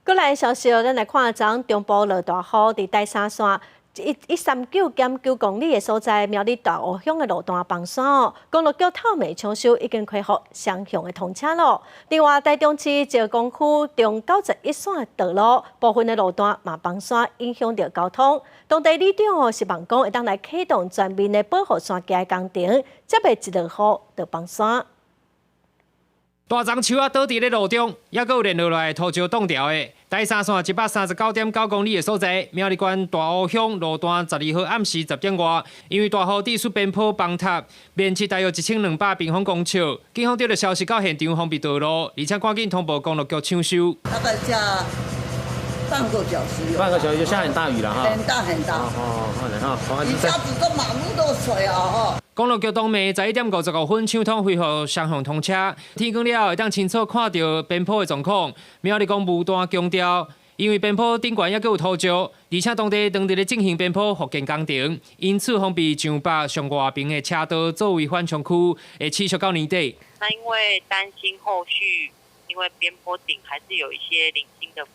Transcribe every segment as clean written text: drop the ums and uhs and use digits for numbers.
过来的消息，咱来看昨中部落大雨，伫大沙线139.9公里的所在，苗栗大湖乡的路段崩山公路桥透明抢修已经恢复双向的通车路。另外，台中市石硖区中91线的道路部分的路段嘛崩山，影响到交通。当地里长是望讲会当来启动全面的保护山架工程，才袂一落雨就崩山。 大丛树啊倒伫咧路中，也阁有连落来土石挡条的。第三线139.9公里的所在，苗栗县大湖乡路段12号暗时10点外，因为大雨地势边坡崩塌，面积大约1200平方公尺。警方得到消息到现场封闭道路，而且赶紧通报公路局抢修。大概加半个小时有。半个小时就下很大雨了哈。很大很大。哦，一下子这马路都水啊！哈。 公路局当暝11点55分抢通恢复双向通车，天光了会当清楚看到边坡的状况。苗栗公务段强调，因为边坡顶悬也阁有土石，而且当地当日咧进行边坡复建工程，因此封闭上北上外边的车道作为缓冲区，会持续到年底。那因为担心后续，因为边坡顶还是有一些零星的浮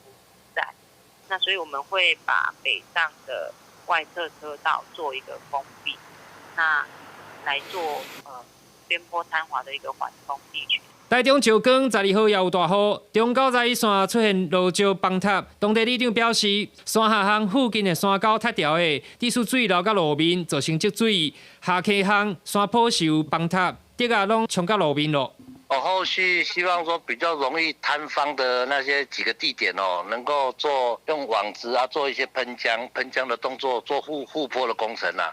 在，那所以我们会把北上的外侧车道做一个封闭。那 来做边坡坍滑的一个缓冲地区。台中石硖12号也有大雨，中91线出现路石崩塌。当地里长表示，山下巷附近的山沟塌掉的，地势水流到路面，造成积水。下溪巷山坡是有崩塌，竹啊拢冲到路面了。后续希望说比较容易坍方的那些几个地点能够用网子啊做一些喷浆的动作，做护坡的工程啊。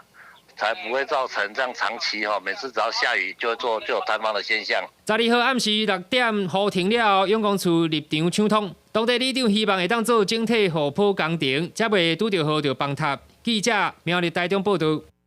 才不会造成这样长期每次只要下雨就有坍方的现象。12号暗时6点雨停了后，永光处立场抢通，当地里长希望会当做整体护坡工程，才袂拄到雨就崩塌。记者苗栗台中报道。